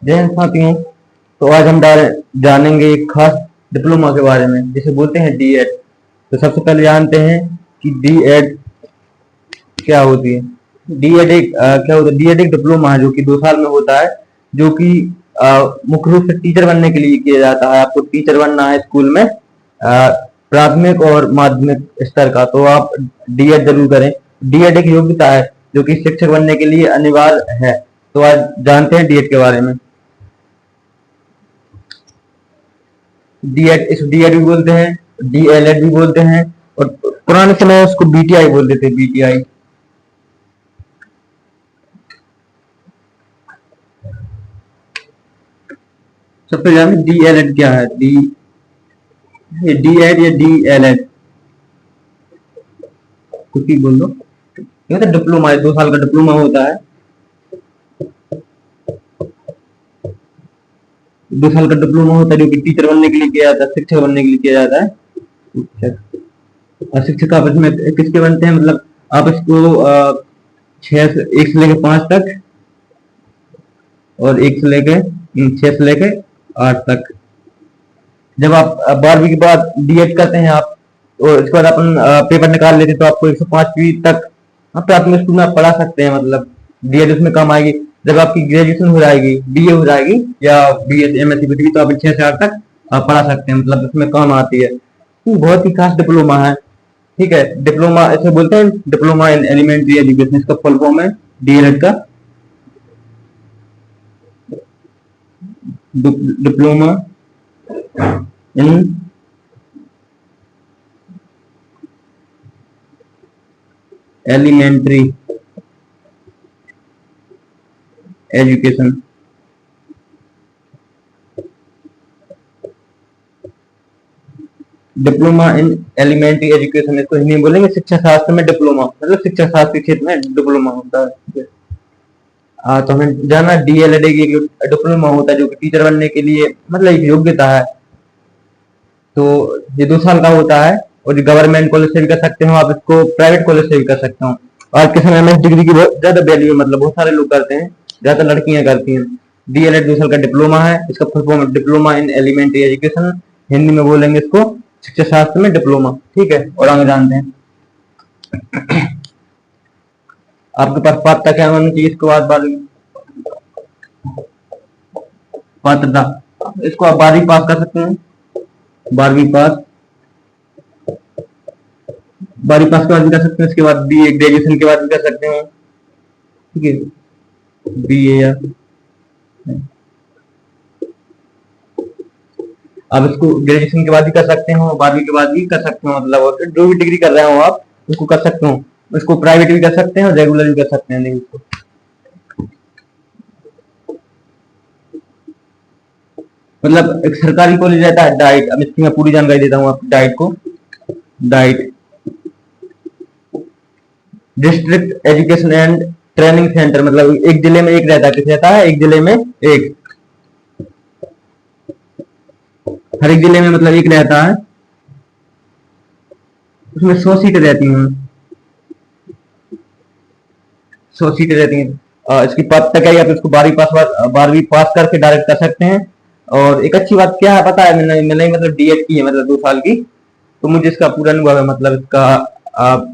जय हिंद साथियों। तो आज हम जानेंगे एक खास डिप्लोमा के बारे में जिसे बोलते हैं डी एड। तो सबसे पहले जानते हैं कि डी एड क्या होती है। डी एड एक क्या होता है। डी एड एक डिप्लोमा है जो कि 2 साल में होता है, जो कि मुख्य रूप से टीचर बनने के लिए किया जाता है। आपको टीचर बनना है स्कूल में, प्राथमिक और माध्यमिक स्तर का, तो आप डी एड जरूर करें। डी एड एक योग्यता है जो कि शिक्षक बनने के लिए अनिवार्य है। तो आज जानते हैं डी एड के बारे में। डीएड, इस डीएड भी बोलते हैं, डीएलएड भी बोलते हैं, और पुराने समय में उसको बीटीआई बोलते थे, बीटीआई। सबसे जाने डीएलएड क्या है। डीएड या डीएलएड कुछ भी बोल दो। ये तो डिप्लोमा है, 2 साल का डिप्लोमा होता है। 2 साल का डिप्लोमा होता है जो कि टीचर बनने के लिए किया जाता है, शिक्षक बनने के लिए किया जाता है। और शिक्षक आपस में किसके बनते हैं, मतलब आप इसको 1 से लेकर 5 तक, और 6 से लेकर 8 तक। जब आप 12वीं के बाद डीएड करते हैं आप, और इसके बाद अपन पेपर निकाल लेते हैं, तो आपको 105वीं तक आप प्राथमिक स्कूल में आप पढ़ा सकते हैं। मतलब डीएड उसमें काम आएगी। जब आपकी ग्रेजुएशन हो जाएगी, बीए हो जाएगी या बीएस एमएससी कुछ भी, तो आप 6 से 8 तक आप पढ़ा सकते हैं। मतलब उसमें काम आती है। बहुत ही खास डिप्लोमा है। ठीक है, डिप्लोमा ऐसे बोलते हैं, डिप्लोमा इन एलिमेंट्री एजुकेशन, इसका फुल फॉर्म है डीएलएड का। Diploma in elementary education. Diploma in elementary education, इसको हिंदी में बोलेंगे शिक्षा शास्त्र में डिप्लोमा, मतलब शिक्षा शास्त्र के क्षेत्र में डिप्लोमा होता है। तो हमें जाना डीएलएड एक डिप्लोमा होता है जो कि टीचर बनने के लिए मतलब एक योग्यता है। तो ये 2 साल का होता है, और गवर्नमेंट कॉलेज से भी कर सकते हो आप इसको, प्राइवेट कॉलेज से भी कर सकते हो। आज के समय में डिग्री की बहुत ज्यादा वैल्यू है, मतलब बहुत सारे लोग करते हैं, ज्यादा लड़कियां करती हैं। डीएलएड 2 साल का डिप्लोमा है, इसका फुल फॉर्म है diploma in elementary education. Hindi में बोलेंगे इसको शिक्षा शास्त्र में डिप्लोमा। ठीक है, और आगे जानते हैं। आपके पास पात्रता क्या होनी चाहिए, इसको बाद पात्रता, इसको आप 12वीं पास कर सकते हैं। 12वीं पास, 12वीं पास के बाद भी कर सकते हैं। इसके बाद बीए, ग्रेजुएशन के बाद भी कर सकते हैं। ठीक है, बीए या आप इसको ग्रेजुएशन के बाद भी कर सकते हो, 12वीं के बाद भी कर सकते हो। मतलब जो भी डिग्री कर रहे हो आप उसको कर सकते हो। इसको प्राइवेट भी कर सकते हैं और रेगुलर भी कर सकते हैं। नहीं, इसको मतलब एक सरकारी कॉलेज रहता है डाइट। अब इसकी मैं पूरी जानकारी देता हूँ आपको डाइट को। Diet district education and training centre, मतलब एक जिले में एक रहता है। किस रहता है, एक जिले में एक, हर एक जिले में मतलब एक रहता है। उसमें 100 सीटें रहती हैं, 100 सीटें रहती हैं। इसकी पात्रता क्या है, आप इसको 12वीं पास करके डायरेक्ट कर सकते हैं। और एक अच्छी बात क्या है पता है, मैंने मतलब डीएड की है, मतलब 2 साल की, तो मुझे इसका पूरा अनुभव है। मतलब इसका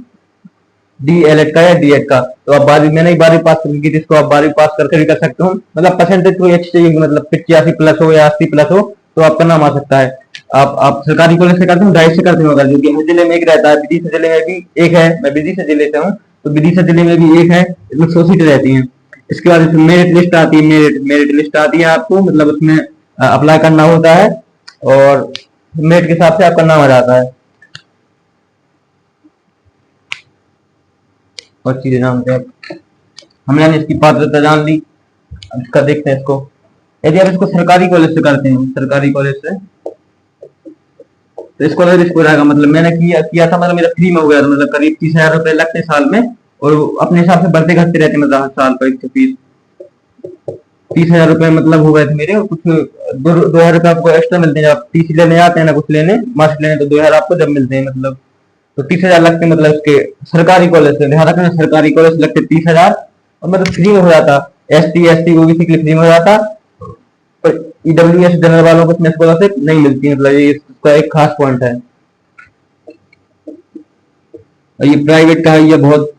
डीएलएड का या डीएड का, तो आप 12वीं, मैंने ही 12वीं पास की थी, इसको आप 12वीं पास करके भी कर सकते हो। मतलब परसेंटेज कोई अच्छी चाहिए, मतलब 85 प्लस हो या 80 प्लस हो, तो आपका नाम आ सकता है। आप सरकारी कॉलेज से करते हो, डाइट से करते हो, अगर जो कि हर जिले में एक रहता है। विदिशा जिले में भी एक है, मैं विदिशा जिले से हूँ, तो विदिशा जिले में भी एक है। इसमें 100 सीटें रहती हैं। इसके बाद इसमें मेरिट लिस्ट आती है, मेरिट लिस्ट आती है आपको, मतलब उसमें अप्लाई करना होता है, और मेरिट के हिसाब से आपका नाम आ जाता है। और चीजें जानते हैं, हमने इसकी पात्रता जान ली। अब इसका देखते हैं इसको। यदि आप इसको सरकारी कॉलेज से करते हैं, सरकारी कॉलेज से, तो इसको रहेगा, मतलब मैंने किया था, मतलब मेरा फ्री में हो गया था। मतलब करीब 30,000 रुपए लगते साल में, और अपने हिसाब से बढ़ते घटते रहते, मतलब हर साल पर 130 30,000 रुपए मतलब हो गए थे मेरे। और कुछ 2,000 रुपए आपको एक्स्ट्रा मिलते हैं जब आप टीसी लेने आते हैं ना, कुछ लेने, मार्क्स लेने, तो 2,000 आपको जब मिलते हैं। मतलब तो 30,000 लगते हैं, मतलब इसके सरकारी कॉलेज से। ध्यान रखना, सरकारी कॉलेज लगते 30,000, और मतलब फ्री में हो जाता। ST ST OBC के लिए फ्री में हो जाता, ईडब्ल्यूएस जनरल वालों को इसमें स्कॉलरशिप नहीं मिलती, मतलब ये इसका एक खास पॉइंट है। और ये प्राइवेट का है, ये बहुत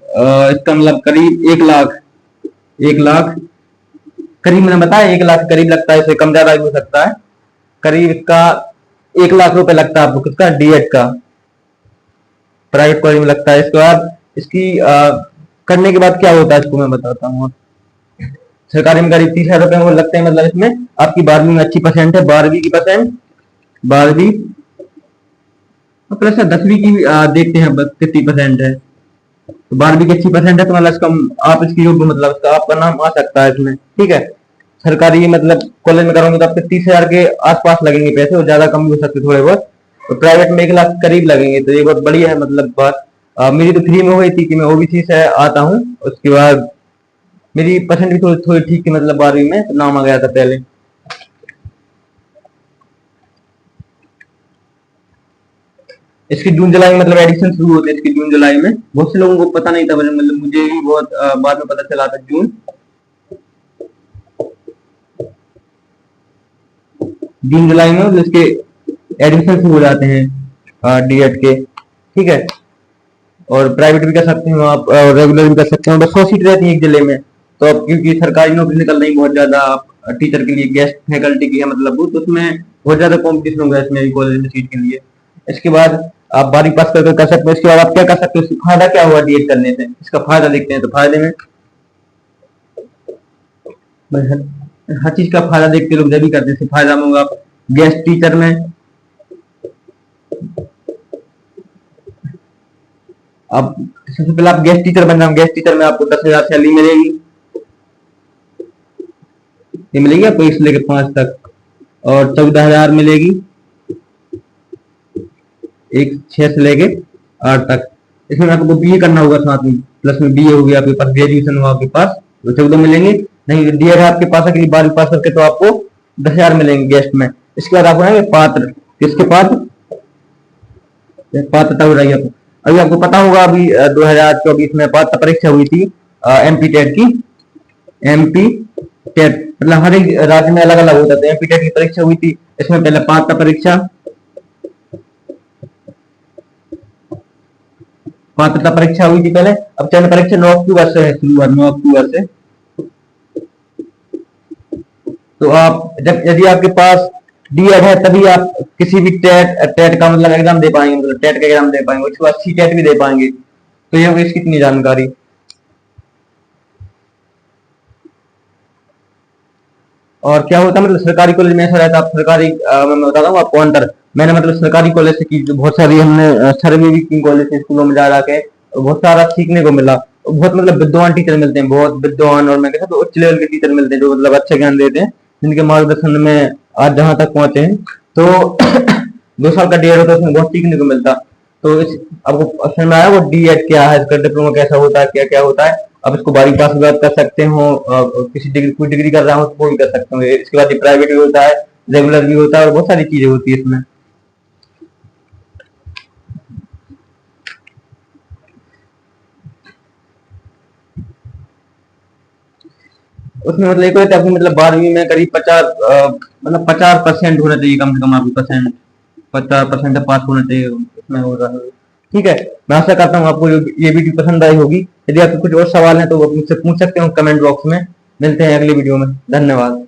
इसका मतलब करीब 1 लाख, 1 लाख करीब, मैंने बताया 1 लाख करीब लगता है, इससे कम ज्यादा भी हो सकता है। करीब इसका 1 लाख रुपए लगता है आपको, किसका, डीएड का, प्राइवेट कॉलेज में लगता है। इसके बाद इसकी करने के बाद क्या होता है इसको मैं बताता हूँ। सरकारी में करीब 30,000 रुपए वो लगते हैं, मतलब इसमें आपकी 12वीं में अच्छी परसेंट है, 12वीं की परसेंट, 12वीं प्लस 10वीं की भी देखते हैं कितनी परसेंट है। तो 12वीं की अच्छी परसेंट है तो मतलब इसका आप इसकी योग्य, मतलब इसका आपका नाम आ सकता है इसमें, ठीक है। सरकारी मतलब कॉलेज में करोगे तो आपके 30,000 के आसपास लगेंगे पैसे, और ज्यादा कम भी हो सकते थोड़े बहुत। तो प्राइवेट में 1 लाख करीब लगेंगे, तो ये बहुत बढ़िया है मतलब बात। मेरी तो फ्री में हुई थी कि मैं ओबीसी से आता हूँ, उसके बाद मेरी परसेंट भी थोड़ी थोड़ी ठीक थी, मतलब 12वीं में तो नाम आ गया था पहले। इसकी जून जुलाई में मतलब एडिशन शुरू होते हैं इसकी जून जुलाई में। बहुत से लोगों को पता नहीं था, मतलब मुझे भी बहुत बाद में पता चला था। जून जुलाई में मतलब इसके एडमिशन शुरू हो जाते हैं डीएड के, ठीक है। और प्राइवेट भी कर सकते हो आप, रेगुलर भी कर सकते हो, बस 100 सीट रहती है एक जिले में। तो अब क्योंकि सरकारी नौकरी निकल रही बहुत ज्यादा, आप टीचर के लिए गेस्ट फैकल्टी की है मतलब वो, तो उसमें बहुत ज्यादा कॉम्पिटिशन होगा इसमें कॉलेज में सीट के लिए। इसके बाद आप 12वीं पास करके कर सकते हो। इसके बाद आप क्या कर सकते हो, फायदा क्या हुआ डीएड करने से, इसका फायदा देखते हैं। तो फायदे में हर, हर चीज का फायदा देखते लोग जब भी करते हैं, फायदा में होगा आप गेस्ट टीचर में, आप सबसे पहले आप गेस्ट टीचर बन जाओ। गेस्ट टीचर में आपको 10,000 सैलरी मिलेगी, ये मिलेगी आपको 1 से लेकर 5 तक, और 14,000 मिलेगी एक 6 से लेके 8 तक। इसमें आपको बीए करना होगा साथ में, प्लस में बीए हो गया आपके पास, ग्रेजुएशन हुआ आपके पास, तो 14 मिलेंगे। नहीं डीएड है आपके पास अगली 12वीं पास करके, तो आपको 10,000 मिलेंगे गेस्ट में। इसके बाद आपको आएंगे पात्र, किसके पात्र, पात्रता हो रही है आपको। अभी आपको पता होगा अभी 2024 में पात्रता परीक्षा हुई थी एमपी टेट की। एमपी टेट मतलब हर एक राज्य में अलग अलग होता था। एमपी टेट की परीक्षा हुई थी, इसमें पहले पात्रता परीक्षा, पात्रता परीक्षा हुई थी पहले। अब चयन परीक्षा 9 अक्टूबर से है शुरुआत, 9 अक्टूबर से। तो आप जब यदि आपके पास डीएड है तभी आप किसी भी टेट टेट का मतलब एग्जाम दे पाएंगे, मतलब टेट का एग्जाम दे पाएंगे, उसके बाद सी टेट भी दे पाएंगे। तो ये होगी इसकी इतनी जानकारी। और क्या होता है मतलब सरकारी कॉलेज में ऐसा रहता है, आप सरकारी मैं बताता हूँ आपको अंतर। मैंने मतलब सरकारी कॉलेज से की, जो बहुत सारी हमने सर्वे भी की कॉलेज से, स्कूलों में जा के बहुत सारा सीखने को मिला। बहुत मतलब विद्वान टीचर मिलते हैं, बहुत विद्वान, और मैं कहता हूँ उच्च लेवल के टीचर मिलते हैं जो मतलब अच्छा ज्ञान देते हैं, जिनके मार्गदर्शन में आज जहाँ तक पहुंचे हैं। तो 2 साल का डीएड होता है, उसमें बहुत सीखने को मिलता। तो इस आपको समझ में आया वो डीएड क्या है, इसका डिप्लोमा कैसा होता है, क्या क्या होता है। अब इसको 12वीं पास के बाद कर सकते हो, किसी डिग्री कोई डिग्री कर रहा हो तो वो भी कर सकते हो। इसके बाद प्राइवेट भी होता है, रेगुलर भी होता है, और बहुत सारी चीजें होती है इसमें। उसमें मतलब एक होता है आपकी मतलब 12वीं में करीब 50 मतलब 50% होना चाहिए कम से कम, आपकी परसेंट 50% पास होना चाहिए उसमें हो रहा है, ठीक है। मैं आशा करता हूँ आपको ये वीडियो पसंद आई होगी। यदि आपके कुछ और सवाल हैं तो वो मुझसे पूछ सकते हो कमेंट बॉक्स में। मिलते हैं अगली वीडियो में, धन्यवाद।